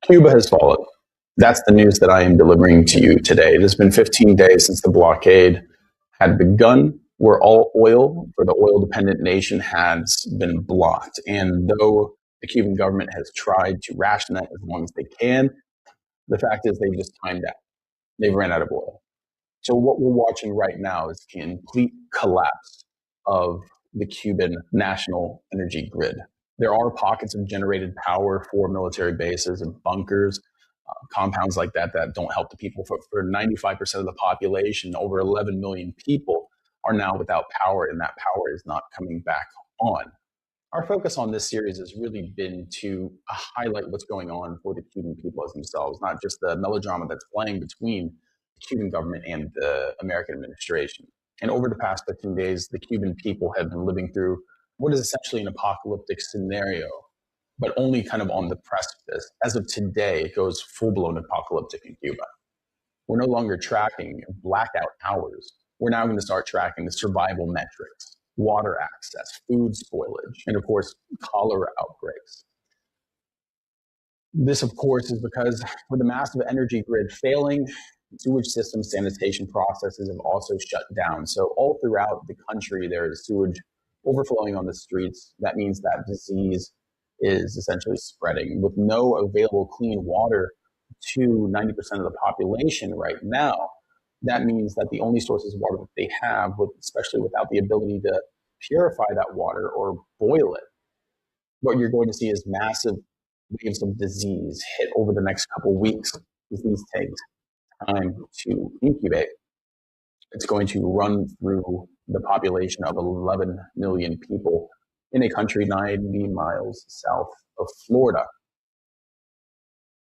Cuba has fallen. That's the news that I am delivering to you today. It has been 15 days since the blockade had begun, where all oil for the oil dependent nation has been blocked. And though the Cuban government has tried to ration that as long as they can, the fact is they've just timed out. They've ran out of oil. So what we're watching right now is the complete collapse of the Cuban national energy grid. There are pockets of generated power for military bases and bunkers, compounds like that that don't help the people. For 95% of the population, over 11 million people are now without power, and that power is not coming back on. Our focus on this series has really been to highlight what's going on for the Cuban people as themselves, not just the melodrama that's playing between the Cuban government and the American administration. And over the past 15 days, the Cuban people have been living through what is essentially an apocalyptic scenario, but only kind of on the precipice. As of today, it goes full-blown apocalyptic in Cuba. We're no longer tracking blackout hours. We're now going to start tracking the survival metrics, water access, food spoilage, and of course, cholera outbreaks. This, of course, is because with the massive energy grid failing, sewage system sanitation processes have also shut down. So all throughout the country, there is sewage overflowing on the streets. That means that disease is essentially spreading. With no available clean water to 90% of the population right now, that means that the only sources of water that they have, especially without the ability to purify that water or boil it, what you're going to see is massive waves of disease hit over the next couple of weeks. Disease takes time to incubate. It's going to run through the population of 11 million people in a country 90 miles south of Florida.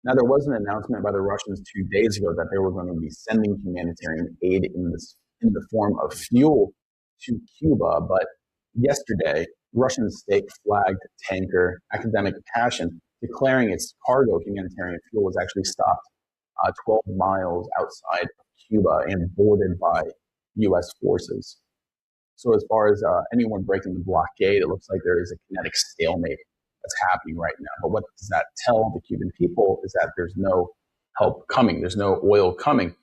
Now, there was an announcement by the Russians 2 days ago that they were going to be sending humanitarian aid in the form of fuel to Cuba, but yesterday, Russian state flagged tanker Academic Passion, declaring its cargo of humanitarian fuel was actually stopped 12 miles outside of Cuba and boarded by U.S. forces. So as far as anyone breaking the blockade, it looks like there is a kinetic stalemate that's happening right now. But what does that tell the Cuban people is that there's no help coming. There's no oil coming.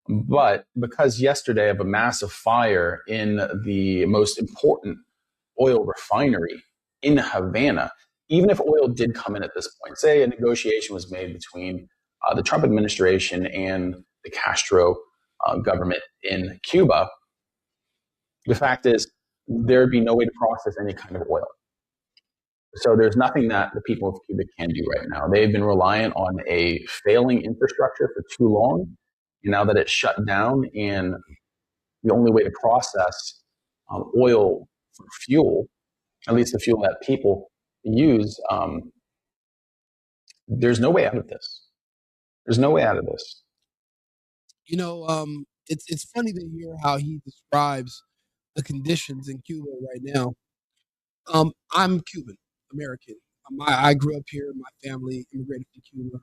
But because yesterday of a massive fire in the most important oil refinery in Havana, even if oil did come in at this point, say a negotiation was made between the Trump administration and the Castro government in Cuba, the fact is there'd be no way to process any kind of oil. So there's nothing that the people of Cuba can do right now. They've been reliant on a failing infrastructure for too long. And now that it's shut down and the only way to process oil for fuel, at least the fuel that people use, there's no way out of this. There's no way out of this. It's funny to hear how he describes the conditions in Cuba right now. I'm Cuban American. I grew up here. My family immigrated from Cuba.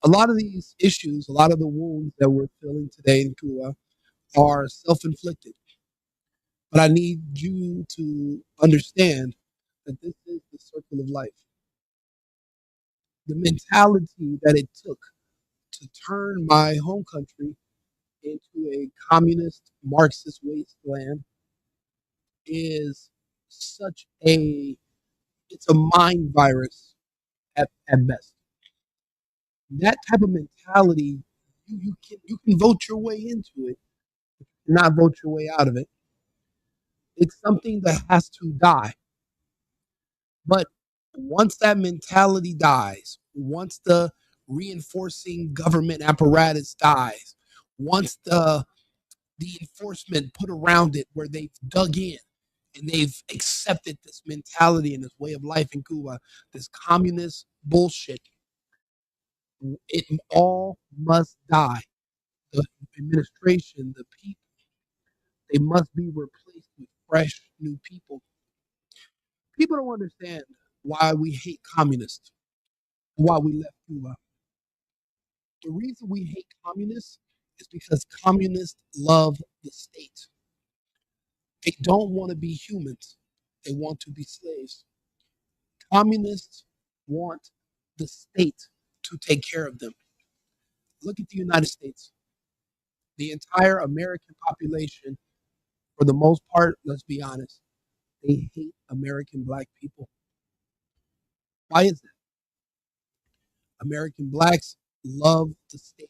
A lot of these issues, a lot of the wounds that we're feeling today in Cuba are self-inflicted. But I need you to understand that this is the circle of life. The mentality that it took to turn my home country into a communist Marxist wasteland is it's a mind virus at best. That type of mentality, you can vote your way into it, not vote your way out of it. It's something that has to die. But once that mentality dies, once the reinforcing government apparatus dies, once the enforcement put around it where they've dug in and they've accepted this mentality and this way of life in Cuba, this communist bullshit, it all must die. The administration, the people, they must be replaced with fresh new people. People don't understand why we hate communists, why we left Cuba. The reason we hate communists is because communists love the state. They don't want to be humans. They want to be slaves. Communists want the state to take care of them. Look at the United States. The entire American population, for the most part, let's be honest, they hate American black people. Why is that? American blacks love the state.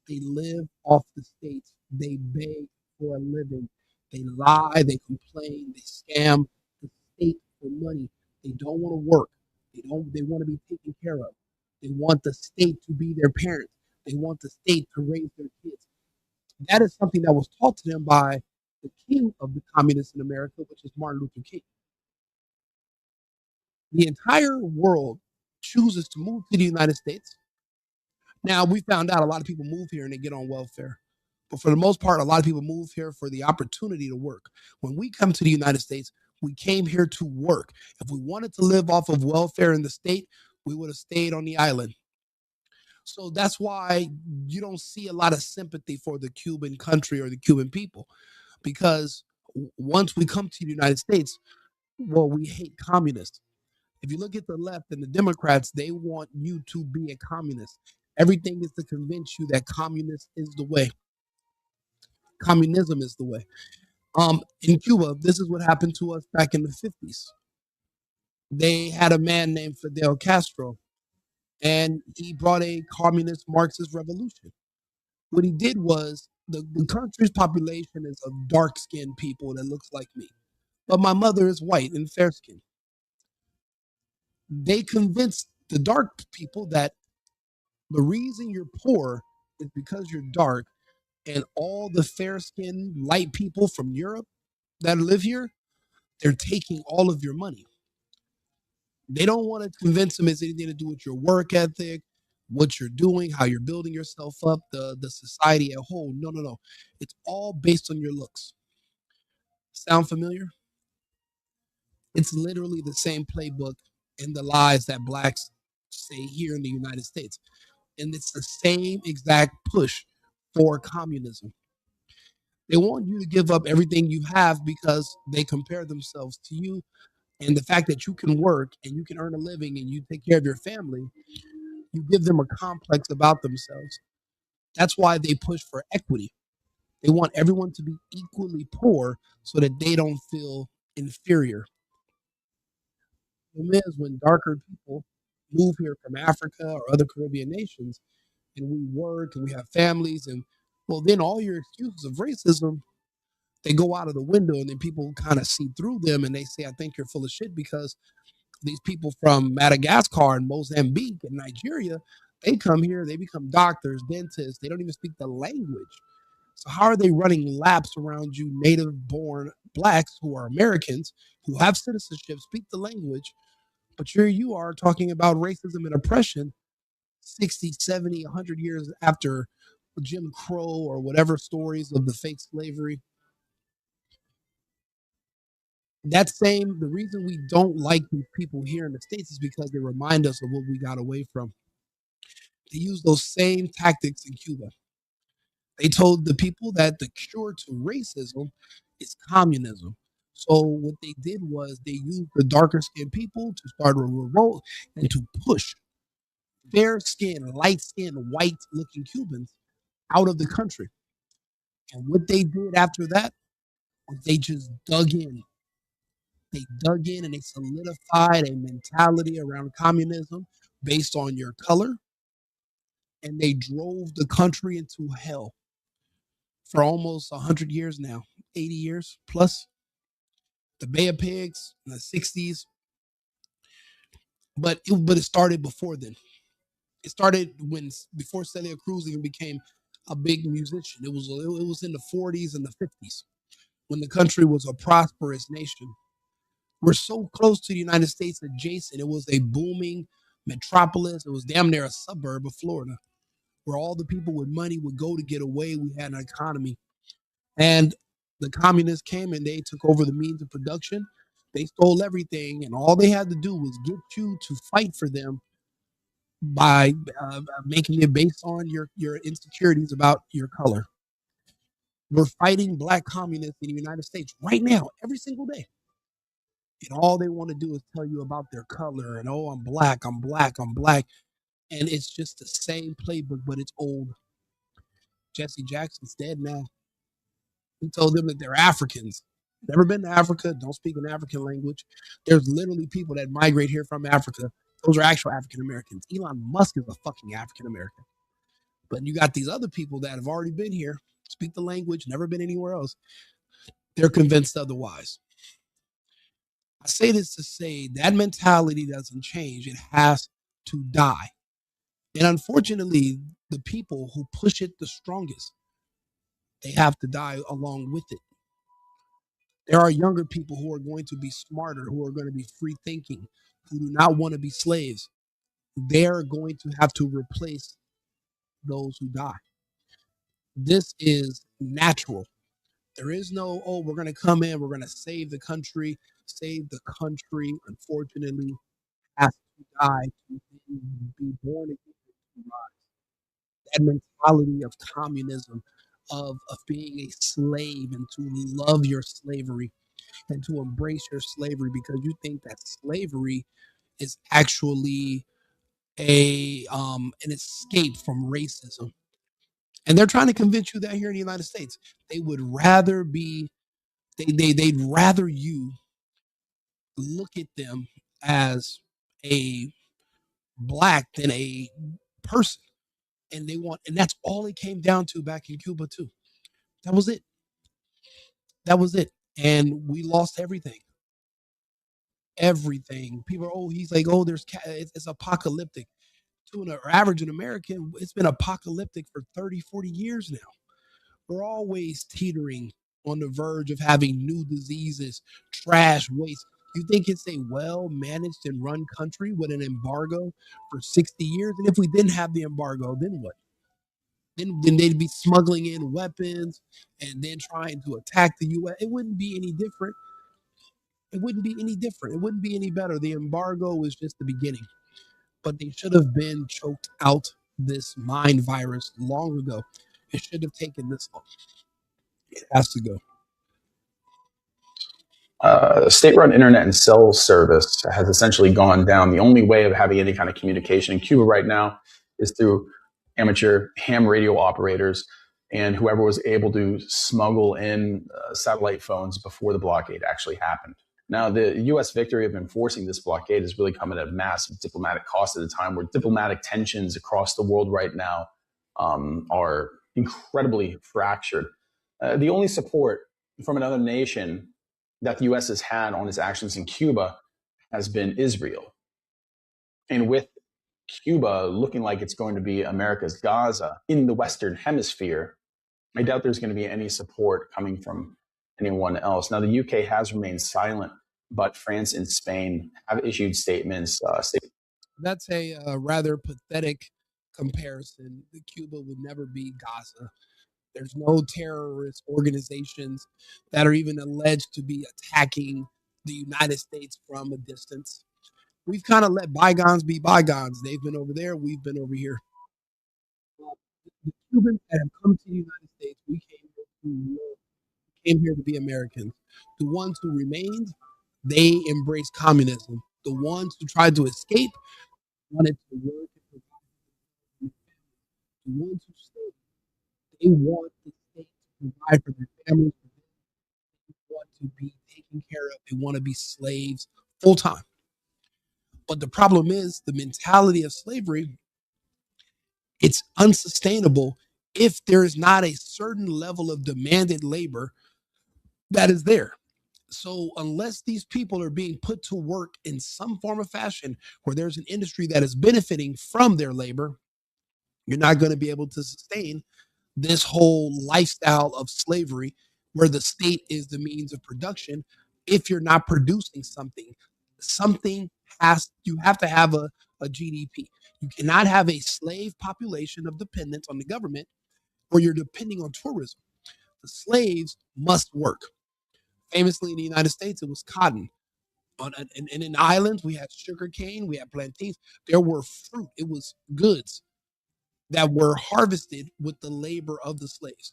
They live off the state. They beg for a living. They lie. They complain. They scam the state for money. They don't want to work. They don't. They want to be taken care of. They want the state to be their parents. They want the state to raise their kids. That is something that was taught to them by the king of the communists in America, which is Martin Luther King. The entire world chooses to move to the United States. Now, we found out a lot of people move here and they get on welfare. But for the most part, a lot of people move here for the opportunity to work. When we come to the United States, we came here to work. If we wanted to live off of welfare in the state, we would have stayed on the island. So that's why you don't see a lot of sympathy for the Cuban country or the Cuban people, because once we come to the United States, well, we hate communists. If you look at the left and the Democrats, they want you to be a communist. Everything is to convince you that communist is the way. Communism is the way. In Cuba, this is what happened to us back in the 50s. They had a man named Fidel Castro, and he brought a communist Marxist revolution. What he did was the country's population is of dark-skinned people that looks like me, but my mother is white and fair-skinned. They convinced the dark people that the reason you're poor is because you're dark, and all the fair-skinned light people from Europe that live here, they're taking all of your money. They don't want to convince them it's anything to do with your work ethic, what you're doing, how you're building yourself up, the society at whole. No, no, no. It's all based on your looks. Sound familiar? It's literally the same playbook and the lies that blacks say here in the United States. And it's the same exact push for communism. They want you to give up everything you have because they compare themselves to you. And the fact that you can work and you can earn a living and you take care of your family, you give them a complex about themselves. That's why they push for equity. They want everyone to be equally poor so that they don't feel inferior. The problem is when darker people move here from Africa or other Caribbean nations and we work and we have families and well then all your excuses of racism they go out of the window and then people kind of see through them and they say I think you're full of shit because these people from Madagascar and Mozambique and Nigeria, they come here, they become doctors, dentists, they don't even speak the language. So how are they running laps around you native born blacks who are Americans, who have citizenship, speak the language, but here you are talking about racism and oppression 60, 70, 100 years after Jim Crow or whatever stories of the fake slavery. The reason we don't like these people here in the States is because they remind us of what we got away from. They use those same tactics in Cuba. They told the people that the cure to racism is communism. So what they did was they used the darker skinned people to start a revolt and to push fair skinned, light skinned, white looking Cubans out of the country. And what they did after that was they just dug in. They dug in and they solidified a mentality around communism based on your color, and they drove the country into hell for almost 100 years now, 80 years plus. The Bay of Pigs in the 60s, but it started before then. It started when before Celia Cruz even became a big musician. It was in the 40s and the 50s when the country was a prosperous nation. We're so close to the United States adjacent. It was a booming metropolis. It was damn near a suburb of Florida where all the people with money would go to get away. We had an economy. And the communists came and they took over the means of production. They stole everything. And all they had to do was get you to fight for them by making it based on your insecurities about your color. We're fighting black communists in the United States right now, every single day. And all they want to do is tell you about their color and, oh, I'm black, I'm black, I'm black. And it's just the same playbook, but it's old. Jesse Jackson's dead now. He told them that they're Africans. Never been to Africa, don't speak an African language. There's literally people that migrate here from Africa. Those are actual African Americans. Elon Musk is a fucking African American. But you got these other people that have already been here, speak the language, never been anywhere else. They're convinced otherwise. I say this to say that mentality doesn't change. It has to die. And unfortunately, the people who push it the strongest, they have to die along with it. There are younger people who are going to be smarter, who are going to be free thinking, who do not want to be slaves. They're going to have to replace those who die. This is natural. There is no, oh, we're going to come in, we're going to save the country. Save the country, unfortunately, has to die to be born again. That mentality of communism, of being a slave and to love your slavery and to embrace your slavery because you think that slavery is actually an escape from racism. And they're trying to convince you that here in the United States, they would rather be they'd rather you look at them as a black than a person. And they want, and that's all it came down to back in Cuba too. That was it. That was it. And we lost everything. Everything. People are, oh, he's like, oh, it's apocalyptic. To an average American, it's been apocalyptic for 30, 40 years now. We're always teetering on the verge of having new diseases, trash, waste. You think it's a well managed and run country with an embargo for 60 years? And if we didn't have the embargo, then what? Then they'd be smuggling in weapons and then trying to attack the U.S. It wouldn't be any different. It wouldn't be any different. It wouldn't be any better. The embargo was just the beginning. But they should have been choked out this mind virus long ago. It should have taken this long. It has to go. State-run internet and cell service has essentially gone down. The only way of having any kind of communication in Cuba right now is through amateur ham radio operators and whoever was able to smuggle in satellite phones before the blockade actually happened. Now, the U.S. victory of enforcing this blockade has really come at a massive diplomatic cost at a time where diplomatic tensions across the world right now are incredibly fractured. The only support from another nation that the U.S. has had on its actions in Cuba has been Israel. And with Cuba looking like it's going to be America's Gaza in the Western Hemisphere, I doubt there's going to be any support coming from anyone else. Now, the UK has remained silent, but France and Spain have issued statements. That's a rather pathetic comparison. Cuba would never be Gaza. There's no terrorist organizations that are even alleged to be attacking the United States from a distance. We've kind of let bygones be bygones. They've been over there, we've been over here. The Cubans that have come to the United States, came here to be Americans. The ones who remained, they embraced communism. The ones who tried to escape wanted to work and provide. The ones who stayed, they want the state to provide for their families. They want to be taken care of. They want to be slaves full time. But the problem is the mentality of slavery, it's unsustainable if there is not a certain level of demanded labor that is there. So unless these people are being put to work in some form of fashion where there's an industry that is benefiting from their labor, you're not going to be able to sustain this whole lifestyle of slavery where the state is the means of production. If you're not producing something, you have to have a GDP. You cannot have a slave population of dependence on the government or you're depending on tourism. The slaves must work. Famously in the United States, it was cotton. And in islands, we had sugar cane, we had plantains. There were fruit. It was goods that were harvested with the labor of the slaves.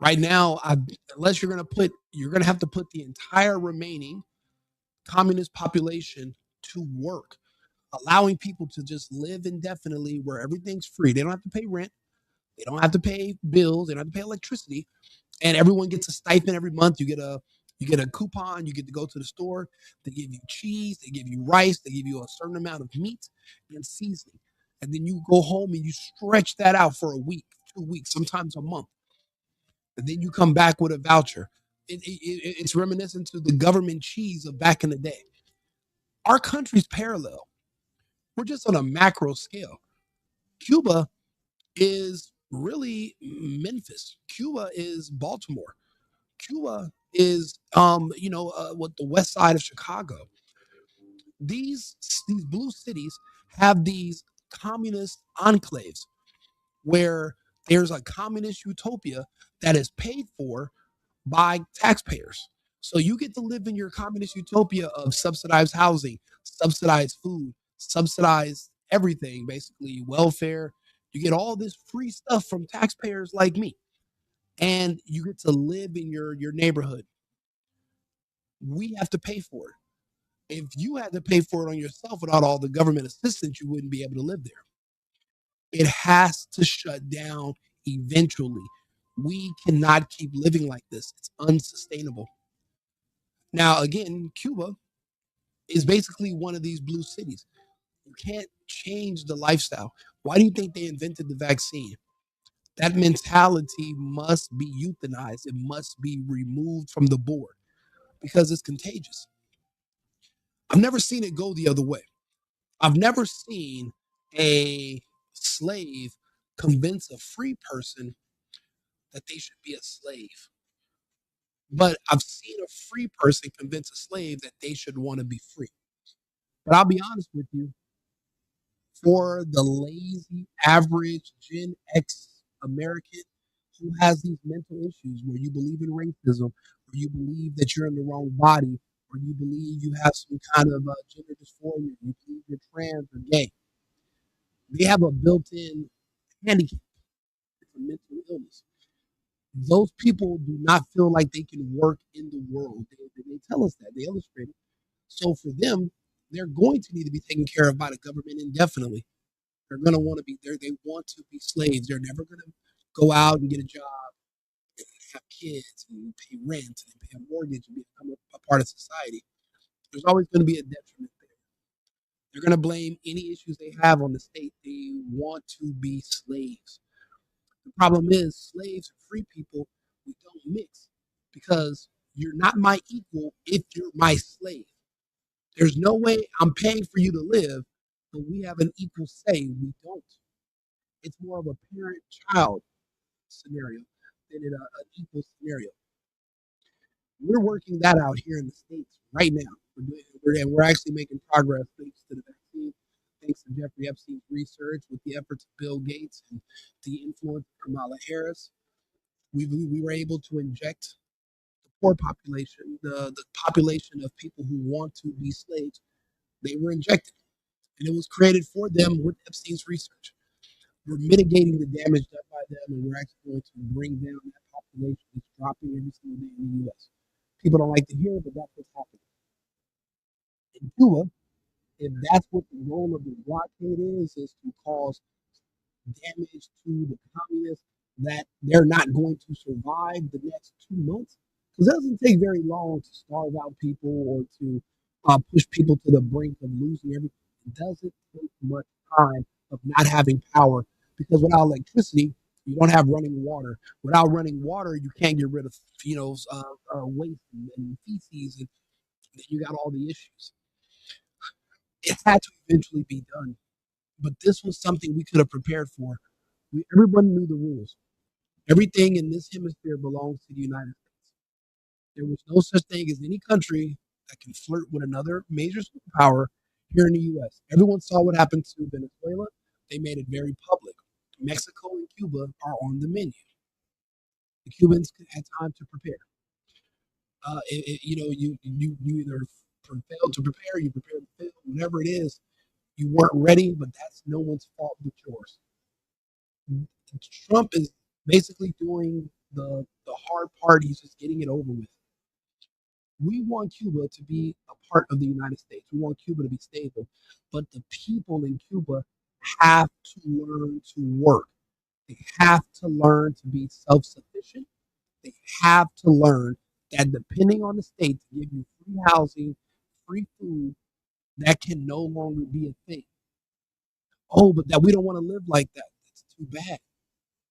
Right now, unless you're going to have to put the entire remaining communist population to work, allowing people to just live indefinitely where everything's free. They don't have to pay rent. They don't have to pay bills. They don't have to pay electricity, and everyone gets a stipend every month. You get a coupon. You get to go to the store. They give you cheese. They give you rice. They give you a certain amount of meat and seasoning, and then you go home and you stretch that out for a week, 2 weeks, sometimes a month, and then you come back with a voucher. It's reminiscent to the government cheese of back in the day. Our country's parallel. We're just on a macro scale. Cuba is really Memphis. Cuba is Baltimore. Cuba is what the west side of Chicago. These blue cities have these communist enclaves where there's a communist utopia that is paid for by taxpayers. So you get to live in your communist utopia of subsidized housing, subsidized food, subsidized everything, basically welfare. You get all this free stuff from taxpayers like me, and you get to live in your neighborhood. We have to pay for it. If you had to pay for it on yourself without all the government assistance, you wouldn't be able to live there. It has to shut down eventually. We cannot keep living like this. It's unsustainable. Now, again, Cuba is basically one of these blue cities. You can't change the lifestyle. Why do you think they invented the vaccine? That mentality must be euthanized. It must be removed from the board because it's contagious. I've never seen it go the other way. I've never seen a slave convince a free person that they should be a slave. But I've seen a free person convince a slave that they should want to be free. But I'll be honest with you, for the lazy, average Gen X American who has these mental issues where you believe in racism, or you believe that you're in the wrong body, or you believe you have some kind of gender dysphoria, you believe you're trans or gay, they have a built in handicap. It's a mental illness. Those people do not feel like they can work in the world. They tell us that, they illustrate it. So for them, they're going to need to be taken care of by the government indefinitely. They're going to want to be there. They want to be slaves. They're never going to go out and get a job and have kids and pay rent and pay a mortgage and become a part of society. There's always going to be a detriment there. They're going to blame any issues they have on the state. They want to be slaves. The problem is, slaves and free people, we don't mix because you're not my equal if you're my slave. There's no way I'm paying for you to live, but we have an equal say. We don't. It's more of a parent-child scenario than an equal scenario. We're working that out here in the States right now. We're actually making progress thanks to the vaccine, thanks to Jeffrey Epstein's research, with the efforts of Bill Gates and the influence of Kamala Harris. We were able to inject the poor population, the population of people who want to be slaves. They were injected, and it was created for them with Epstein's research. We're mitigating the damage done by them, and we're actually going to bring down that population. It's dropping every single day in the U.S. People don't like to hear it, but that's what's happening. In Cuba, if that's what the goal of the blockade is to cause damage to the communists that they're not going to survive the next 2 months, because it doesn't take very long to starve out people or to push people to the brink of losing everything. It doesn't take much time of not having power, because without electricity, you don't have running water. Without running water, you can't get rid of waste and feces, and then you got all the issues. It had to eventually be done, but this was something we could have prepared for. Everyone knew the rules. Everything in this hemisphere belongs to the United States. There was no such thing as any country that can flirt with another major superpower here in the U.S. Everyone saw what happened to Venezuela. They made it very public. Mexico and Cuba are on the menu. The Cubans had time to prepare. You either failed to prepare, you prepared to fail, whatever it is. You weren't ready, but that's no one's fault but yours. Trump is basically doing the hard part. He's just getting it over with. We want Cuba to be a part of the United States. We want Cuba to be stable. But the people in Cuba have to learn to work. They have to learn to be self sufficient. They have to learn that depending on the state to give you free housing, free food, that can no longer be a thing. Oh, but that we don't want to live like that. That's too bad.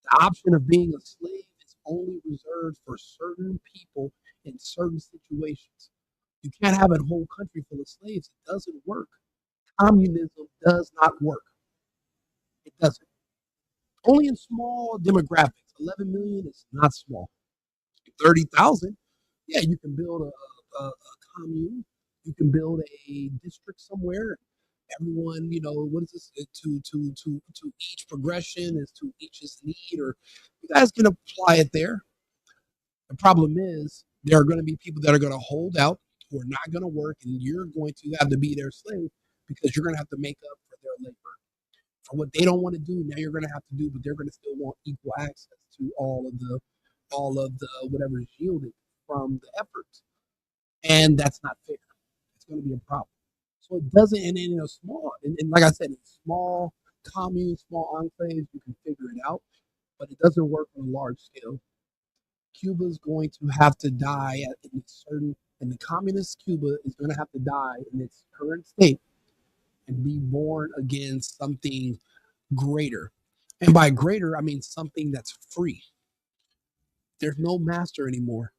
The option of being a slave is only reserved for certain people in certain situations. You can't have a whole country full of slaves. It doesn't work. Communism does not work. It doesn't. Only in small demographics. 11 million is not small. 30,000, yeah, you can build a commune. You can build a district somewhere. Everyone, what is this? To each progression is to each's need, or you guys can apply it there. The problem is there are going to be people that are going to hold out who are not going to work, and you're going to have to be their slave because you're going to have to make up for their labor for what they don't want to do. Now you're going to have to do, but they're going to still want equal access to all of the whatever is yielded from the efforts, and that's not fair. It's going to be a problem. So it doesn't, and in a small, and like I said, in small communes, small enclaves, you can figure it out, but it doesn't work on a large scale. Cuba's going to have to die in a certain, and the communist Cuba is going to have to die in its current state and be born against something greater. And by greater, I mean something that's free. There's no master anymore.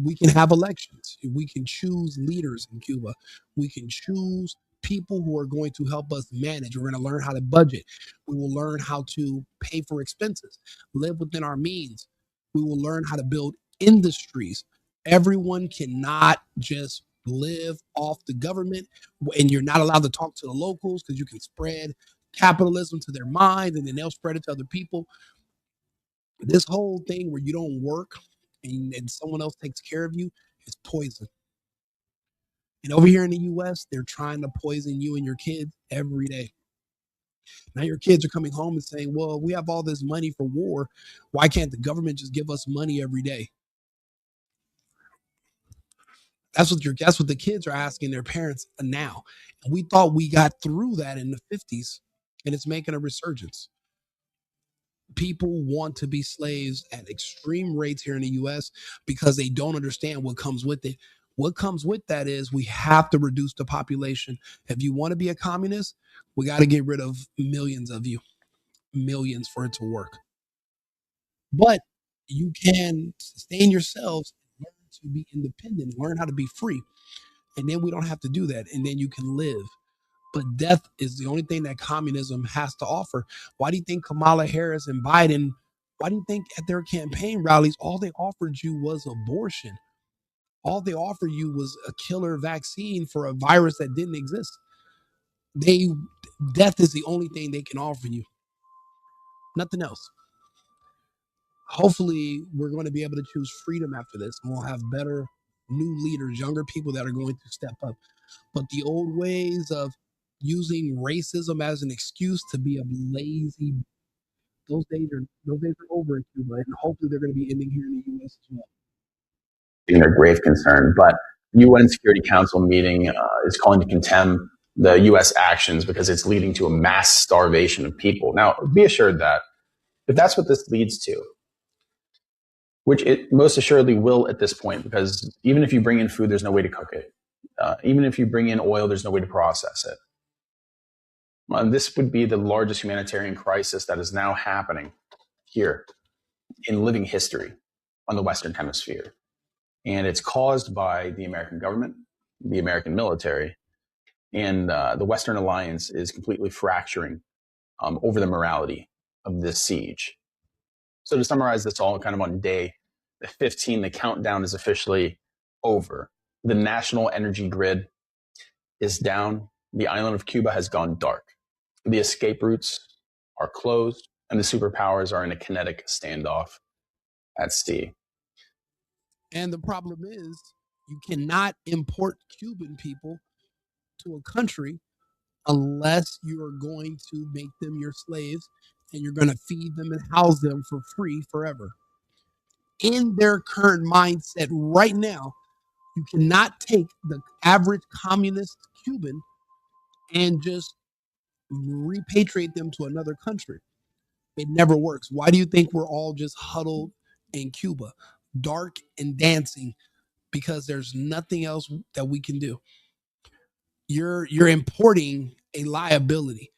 We can have elections. We can choose leaders in Cuba. We can choose people who are going to help us manage. We're going to learn how to budget. We will learn how to pay for expenses, live within our means. We will learn how to build industries. Everyone cannot just live off the government, and you're not allowed to talk to the locals because you can spread capitalism to their mind and then they'll spread it to other people. This whole thing where you don't work and someone else takes care of you is poison. And over here in the US, they're trying to poison you and your kids every day. Now your kids are coming home and saying, well, we have all this money for war. Why can't the government just give us money every day? That's what the kids are asking their parents now. And we thought we got through that in the 50s, and it's making a resurgence. People want to be slaves at extreme rates here in the US because they don't understand what comes with it. What comes with that is we have to reduce the population. If you want to be a communist, we got to get rid of millions of you, millions for it to work. But you can sustain yourselves, learn to be independent, learn how to be free. And then we don't have to do that. And then you can live. But death is the only thing that communism has to offer. Why do you think Kamala Harris and Biden, why do you think at their campaign rallies, all they offered you was abortion? All they offered you was a killer vaccine for a virus that didn't exist. They Death is the only thing they can offer you. Nothing else. Hopefully, we're going to be able to choose freedom after this, and we'll have better new leaders, younger people that are going to step up. But the old ways of using racism as an excuse to be a lazy, those days are over in Cuba, and hopefully they're going to be ending here in the U.S. as well. Being a grave concern. But UN Security Council meeting is calling to condemn the U.S. actions because it's leading to a mass starvation of people. Now, be assured that if that's what this leads to, which it most assuredly will at this point, because even if you bring in food, there's no way to cook it. Even if you bring in oil, there's no way to process it. This would be the largest humanitarian crisis that is now happening here in living history on the Western Hemisphere. And it's caused by the American government, the American military, and the Western alliance is completely fracturing over the morality of this siege. So to summarize this all kind of on day 15, the countdown is officially over. The national energy grid is down. The island of Cuba has gone dark. The escape routes are closed, and the superpowers are in a kinetic standoff at sea. And the problem is, you cannot import Cuban people to a country unless you are going to make them your slaves and you're going to feed them and house them for free forever. In their current mindset right now, You cannot take the average communist Cuban and just repatriate them to another country. It never works. Why do you think we're all just huddled in Cuba, dark and dancing? Because there's nothing else that we can do. You're importing a liability.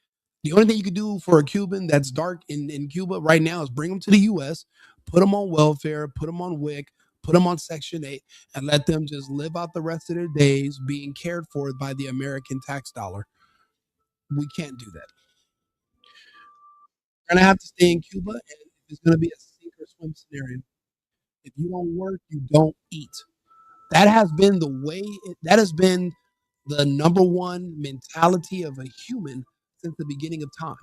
The only thing you can do for a Cuban that's dark in Cuba right now is bring them to the US, put them on welfare, put them on WIC, put them on Section 8, and let them just live out the rest of their days being cared for by the American tax dollar. We can't do that. We're going to have to stay in Cuba, and it's going to be a sink or swim scenario. If you don't work, you don't eat. That has been the way, that has been the number one mentality of a human since the beginning of time.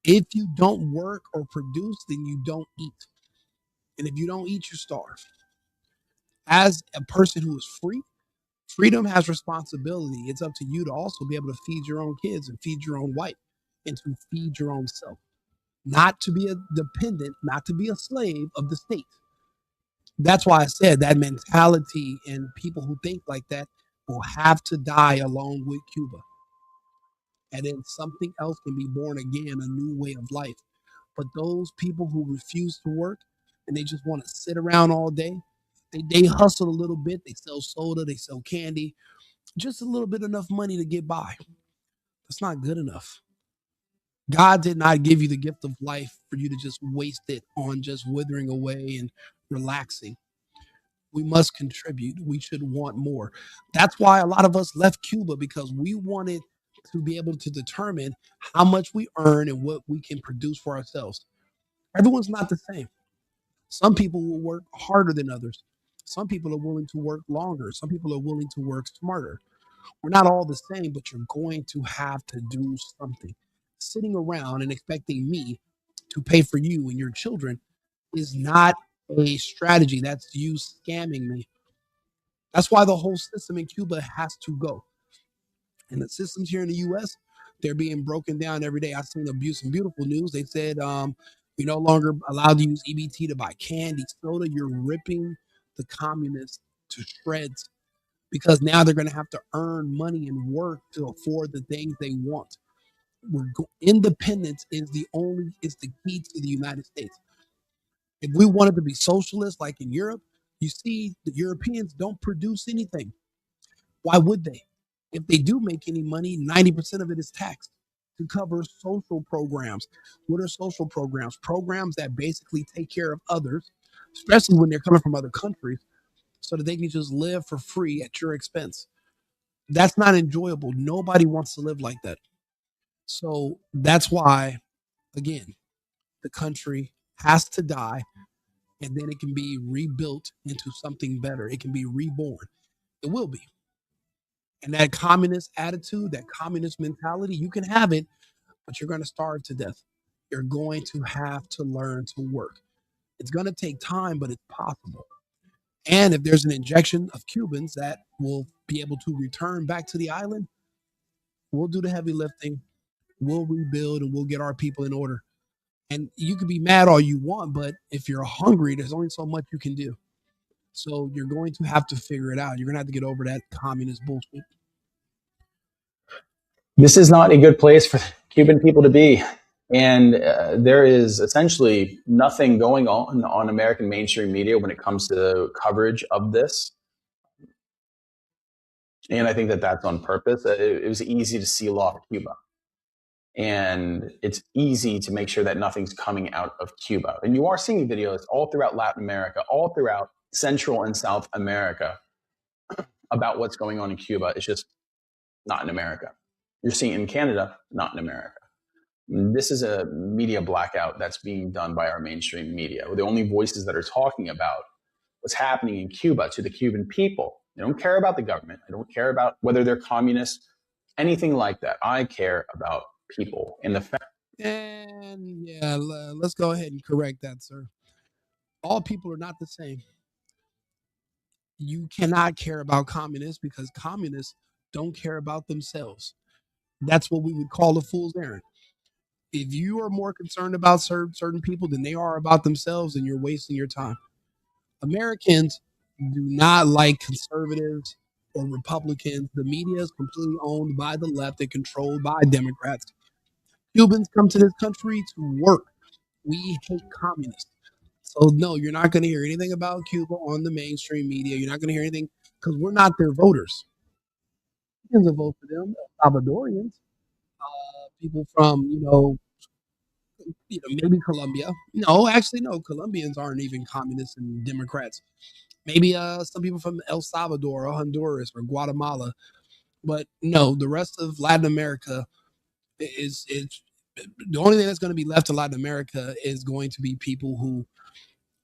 If you don't work or produce, then you don't eat. And if you don't eat, you starve. As a person who is free, freedom has responsibility. It's up to you to also be able to feed your own kids and feed your own wife and to feed your own self. Not to be a dependent, not to be a slave of the state. That's why I said that mentality and people who think like that will have to die along with Cuba. And then something else can be born again, a new way of life. But those people who refuse to work and they just want to sit around all day, they hustle a little bit, they sell soda, they sell candy, just a little bit enough money to get by. That's not good enough. God did not give you the gift of life for you to just waste it on just withering away and relaxing. We must contribute. We should want more. That's why a lot of us left Cuba because we wanted to be able to determine how much we earn and what we can produce for ourselves. Everyone's not the same. Some people will work harder than others. Some people are willing to work longer. Some people are willing to work smarter. We're not all the same, but you're going to have to do something. Sitting around and expecting me to pay for you and your children is not a strategy. That's you scamming me. That's why the whole system in Cuba has to go. And the systems here in the US, they're being broken down every day. I've seen abuse and beautiful news. They said we no longer allowed to use EBT to buy candy, soda. You're ripping the communists to shreds because now they're going to have to earn money and work to afford the things they want. Independence is the key to the United States. If we wanted to be socialist like in Europe, you see the Europeans don't produce anything. Why would they? If they do make any money, 90% of it is taxed to cover social programs. What are social programs? Programs that basically take care of others, especially when they're coming from other countries, so that they can just live for free at your expense. That's not enjoyable. Nobody wants to live like that. So that's why, again, the country has to die and then it can be rebuilt into something better. It can be reborn. It will be. And that communist attitude, that communist mentality, you can have it, but you're going to starve to death. You're going to have to learn to work. It's going to take time, but it's possible. And if there's an injection of Cubans that will be able to return back to the island, we'll do the heavy lifting. We'll rebuild and we'll get our people in order. And you can be mad all you want, but if you're hungry, there's only so much you can do. So you're going to have to figure it out. You're going to have to get over that communist bullshit. This is not a good place for Cuban people to be. And there is essentially nothing going on American mainstream media when it comes to coverage of this. And I think that that's on purpose. It was easy to seal off Cuba. And it's easy to make sure that nothing's coming out of Cuba. And you are seeing videos all throughout Latin America, all throughout Central and South America about what's going on in Cuba. It's just not in America. You're seeing it in Canada, not in America. This is a media blackout that's being done by our mainstream media. The only voices that are talking about what's happening in Cuba to the Cuban people. They don't care about the government. I don't care about whether they're communist, anything like that. I care about people and the fact. And yeah, let's go ahead and correct that, sir. All people are not the same. You cannot care about communists because communists don't care about themselves. That's what we would call a fool's errand. If you are more concerned about certain people than they are about themselves, then you're wasting your time. Americans do not like conservatives or Republicans. The media is completely owned by the left and controlled by Democrats. Cubans come to this country to work. We hate communists. So no, you're not going to hear anything about Cuba on the mainstream media. You're not going to hear anything because we're not their voters. You can vote for them, Salvadorians, people from maybe Colombia. No, actually, no. Colombians aren't even communists and Democrats. Maybe some people from El Salvador or Honduras or Guatemala. But no, the rest of Latin America is the only thing that's going to be left in Latin America is going to be people who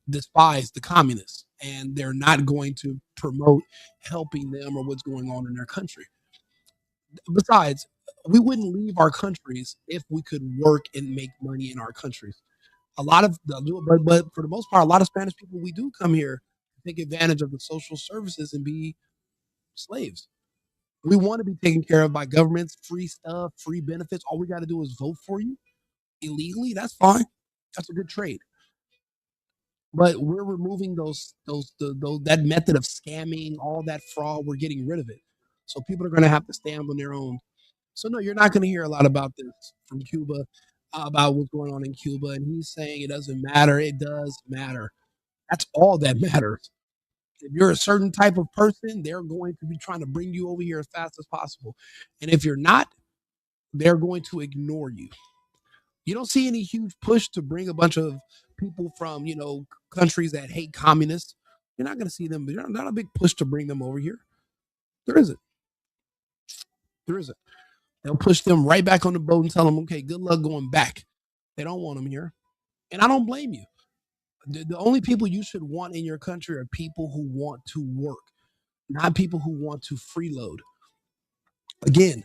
despise the communists and they're not going to promote helping them or what's going on in their country. Besides, we wouldn't leave our countries if we could work and make money in our countries. A lot of but for the most part, a lot of Spanish people we do come here to take advantage of the social services and be slaves. We want to be taken care of by governments, free stuff, free benefits. All we got to do is vote for you illegally. That's fine. That's a good trade. But we're removing those that method of scamming, all that fraud. We're getting rid of it. So people are going to have to stand on their own. So no, you're not going to hear a lot about this from Cuba, about what's going on in Cuba. And he's saying it doesn't matter. It does matter. That's all that matters. If you're a certain type of person, they're going to be trying to bring you over here as fast as possible. And if you're not, they're going to ignore you. You don't see any huge push to bring a bunch of people from, countries that hate communists. You're not going to see them. There's not a big push to bring them over here. There isn't. There isn't. They'll push them right back on the boat and tell them, okay, good luck going back. They don't want them here. And I don't blame you. The only people you should want in your country are people who want to work, not people who want to freeload. Again,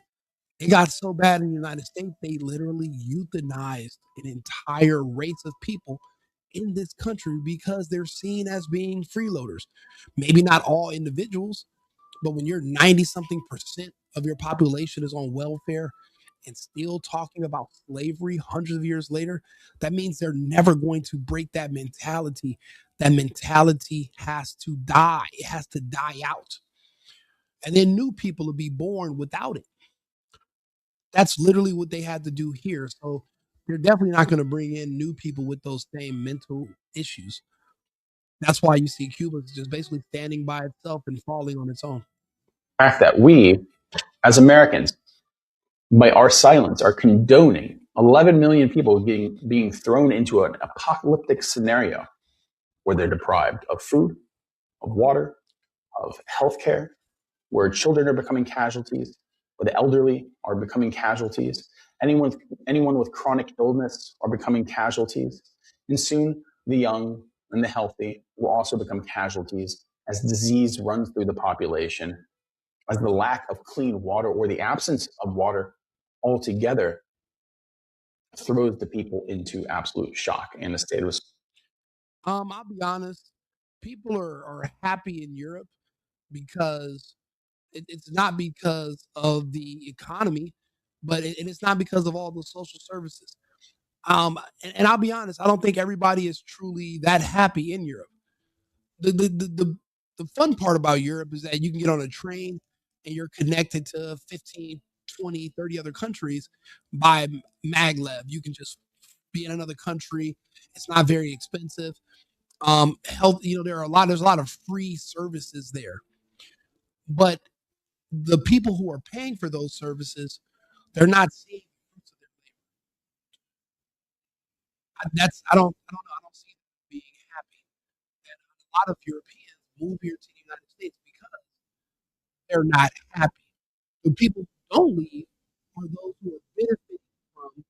it got so bad in the United States, they literally euthanized an entire race of people in this country because they're seen as being freeloaders. Maybe not all individuals, but when you're 90 something percent of your population is on welfare and still talking about slavery hundreds of years later, that means they're never going to break that mentality. That mentality has to die, it has to die out. And then new people will be born without it. That's literally what they had to do here. So they're definitely not going to bring in new people with those same mental issues. That's why you see Cuba just basically standing by itself and falling on its own. The fact that we, as Americans, by our silence, are condoning 11 million people being thrown into an apocalyptic scenario where they're deprived of food, of water, of healthcare, where children are becoming casualties, where the elderly are becoming casualties, anyone with chronic illness are becoming casualties, and soon the young and the healthy will also become casualties as disease runs through the population, as the lack of clean water or the absence of water altogether throws the people into absolute shock and a state of. I'll be honest, people are happy in Europe because it's not because of the economy, but it's not because of all the social services. And I'll be honest, I don't think everybody is truly that happy in Europe. The fun part about Europe is that you can get on a train and you're connected to 15, 20, 30 other countries by maglev. You can just be in another country. It's not very expensive. Health, there's a lot of free services there. But the people who are paying for those services, they're not seeing the fruits of their labor. I don't see them being happy. And a lot of Europeans move here to the United States because they're not happy. The people who don't leave are those who are benefiting from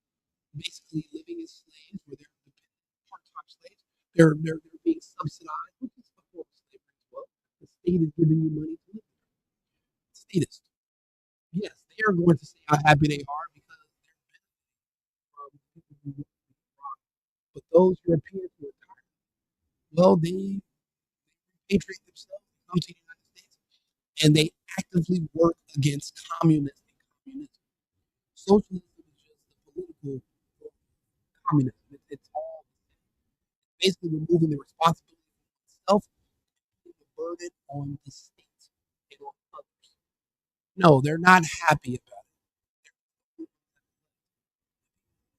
basically living as slaves, where they're dependent part-time slaves. They're being subsidized, which is a form of slavery as well. The state is giving you money to live. Statist. Yes, they are going to say how happy they are because they're benefiting from people who want to rob. But those Europeans who are tired, well, they repatriate themselves, come to the United States, and they actively work against communism and communism. Socialism is just the political form of communism. It's all basically removing the responsibility for oneself, putting the burden on the state and on others. No, they're not happy about it. They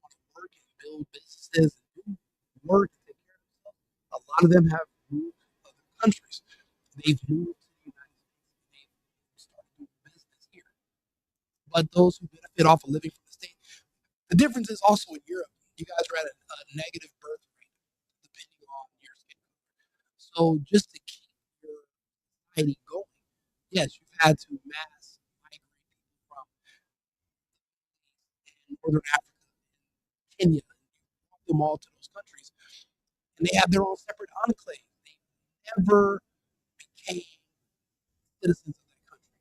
want to work and build businesses and do work and take care of themselves. A lot of them have moved to other countries. They've moved to the United States and they've started doing business here. But those who benefit off of living from the state, the difference is also in Europe. You guys are at a negative birth rate, depending on your skin color. So just to keep your society going, yes, you've had to mass migrate people from Northern Africa, Kenya, and you brought them all to those countries, and they have their own separate enclave. They never became citizens of that country.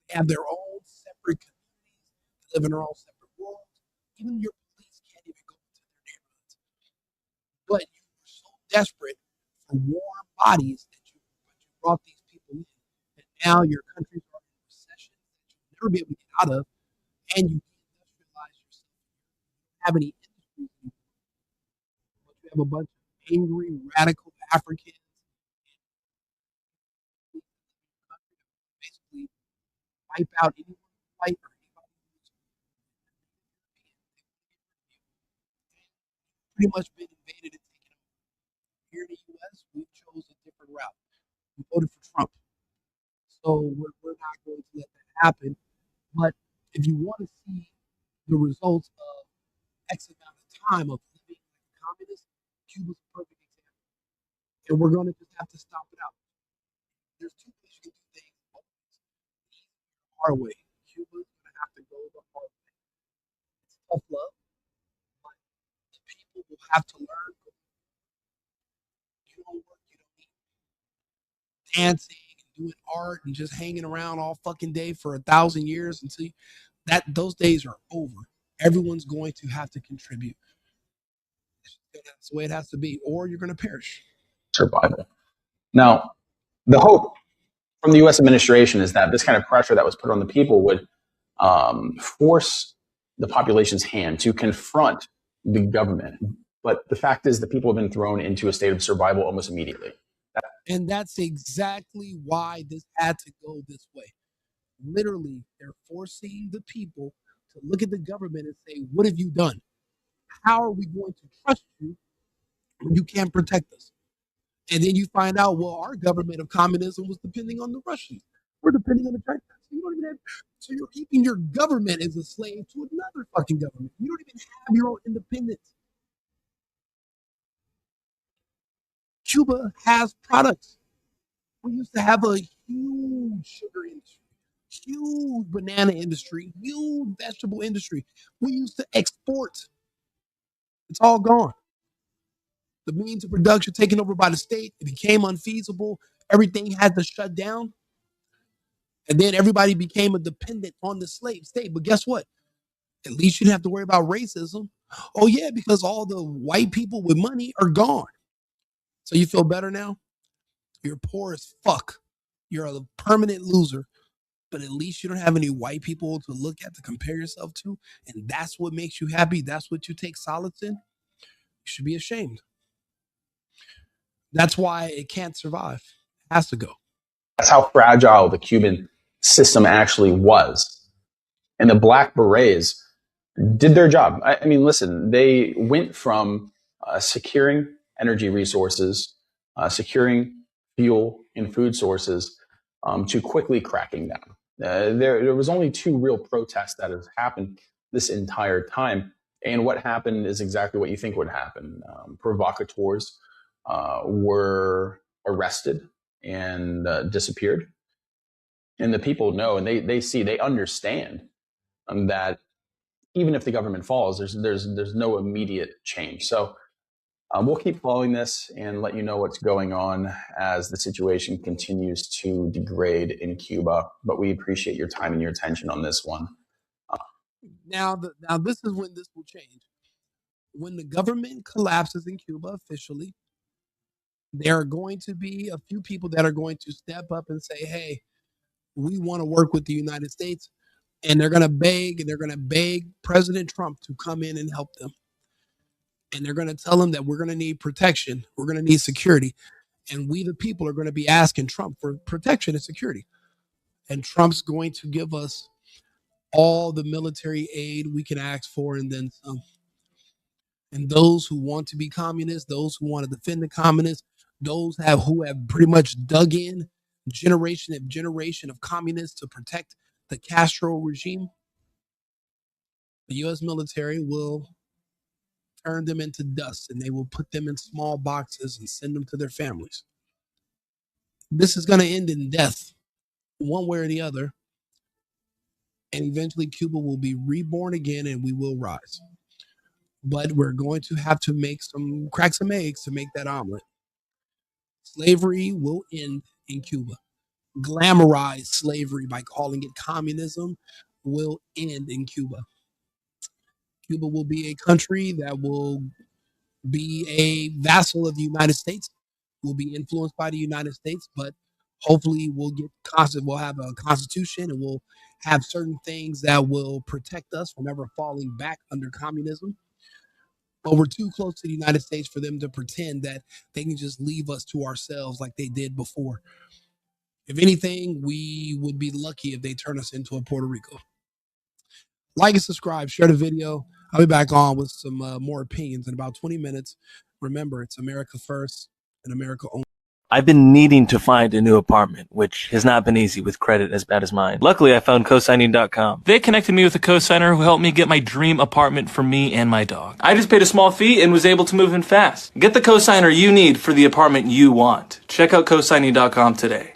They have their own separate communities. They live in their own separate worlds. Even your police can't even go into their neighborhoods. But you were so desperate for warm bodies that you brought these people in. And now your countries are in recession that you'll never be able to get out of, and you deindustrialize yourself. You don't have any industries anymore, but you have a bunch of angry, radical Africans in the country that basically wipe out anyone who's white or anybody who's pretty much been invaded and taken over. Here in the U.S., we chose a different route. We voted for Trump. So we're not going to let that happen. But if you want to see the results of X amount of time of living like a communist, Cuba's a perfect example. And we're going to just have to stop it out. There's two ways you can do things. The hard way. Cuba's going to have to go the hard way. It's tough love, but the people will have to learn. You don't work, you don't eat. Dancing and doing art and just hanging around all fucking day for 1,000 years until those days are over. Everyone's going to have to contribute. That's the way it has to be, or you're going to perish. Survival. Now, the hope from the U.S. administration is that this kind of pressure that was put on the people would force the population's hand to confront the government. But the fact is, the people have been thrown into a state of survival almost immediately. And that's exactly why this had to go this way. Literally, they're forcing the people to look at the government and say, what have you done? How are we going to trust you when you can't protect us? And then you find out, well, our government of communism was depending on the Russians. We're depending on the Chinese. So you don't even have, so you're keeping your government as a slave to another fucking government. You don't even have your own independence. Cuba has products. We used to have a huge sugar industry, huge banana industry, huge vegetable industry. We used to export. It's all gone. The means of production taken over by the state. It became unfeasible. Everything had to shut down. And then everybody became a dependent on the slave state. But guess what? At least you didn't have to worry about racism. Oh, yeah, because all the white people with money are gone. So you feel better now? You're poor as fuck. You're a permanent loser. But at least you don't have any white people to look at to compare yourself to. And that's what makes you happy. That's what you take solace in. You should be ashamed. That's why it can't survive. It has to go. That's how fragile the Cuban system actually was. And the Black Berets did their job. I mean, listen, they went from securing energy resources, securing fuel and food sources, to quickly cracking down. There was only two real protests that have happened this entire time. And what happened is exactly what you think would happen. Provocateurs were arrested and disappeared. And the people know, and they understand that even if the government falls, there's no immediate change. So we'll keep following this and let you know what's going on as the situation continues to degrade in Cuba. But we appreciate your time and your attention on this one. Now this is when this will change. When the government collapses in Cuba officially, there are going to be a few people that are going to step up and say, hey, we want to work with the United States. And they're going to beg President Trump to come in and help them. And they're going to tell him that we're going to need protection. We're going to need security. And we, the people, are going to be asking Trump for protection and security. And Trump's going to give us all the military aid we can ask for and then some. And those who want to be communists, those who want to defend the communists, those who have pretty much dug in generation after generation of communists to protect the Castro regime, the U.S. military will turn them into dust and they will put them in small boxes and send them to their families. This is going to end in death, one way or the other. And eventually Cuba will be reborn again and we will rise. But we're going to have to crack some eggs to make that omelet. Slavery will end in Cuba. Glamorize slavery by calling it communism will end in Cuba. Cuba will be a country that will be a vassal of the United States, will be influenced by the United States, but hopefully we'll have a constitution and we'll have certain things that will protect us from ever falling back under communism. But we're too close to the United States for them to pretend that they can just leave us to ourselves like they did before. If anything, we would be lucky if they turn us into a Puerto Rico. Like and subscribe, share the video. I'll be back on with some more opinions in about 20 minutes. Remember, it's America first and America only. I've been needing to find a new apartment, which has not been easy with credit as bad as mine. Luckily, I found cosigning.com. They connected me with a cosigner who helped me get my dream apartment for me and my dog. I just paid a small fee and was able to move in fast. Get the cosigner you need for the apartment you want. Check out cosigning.com today.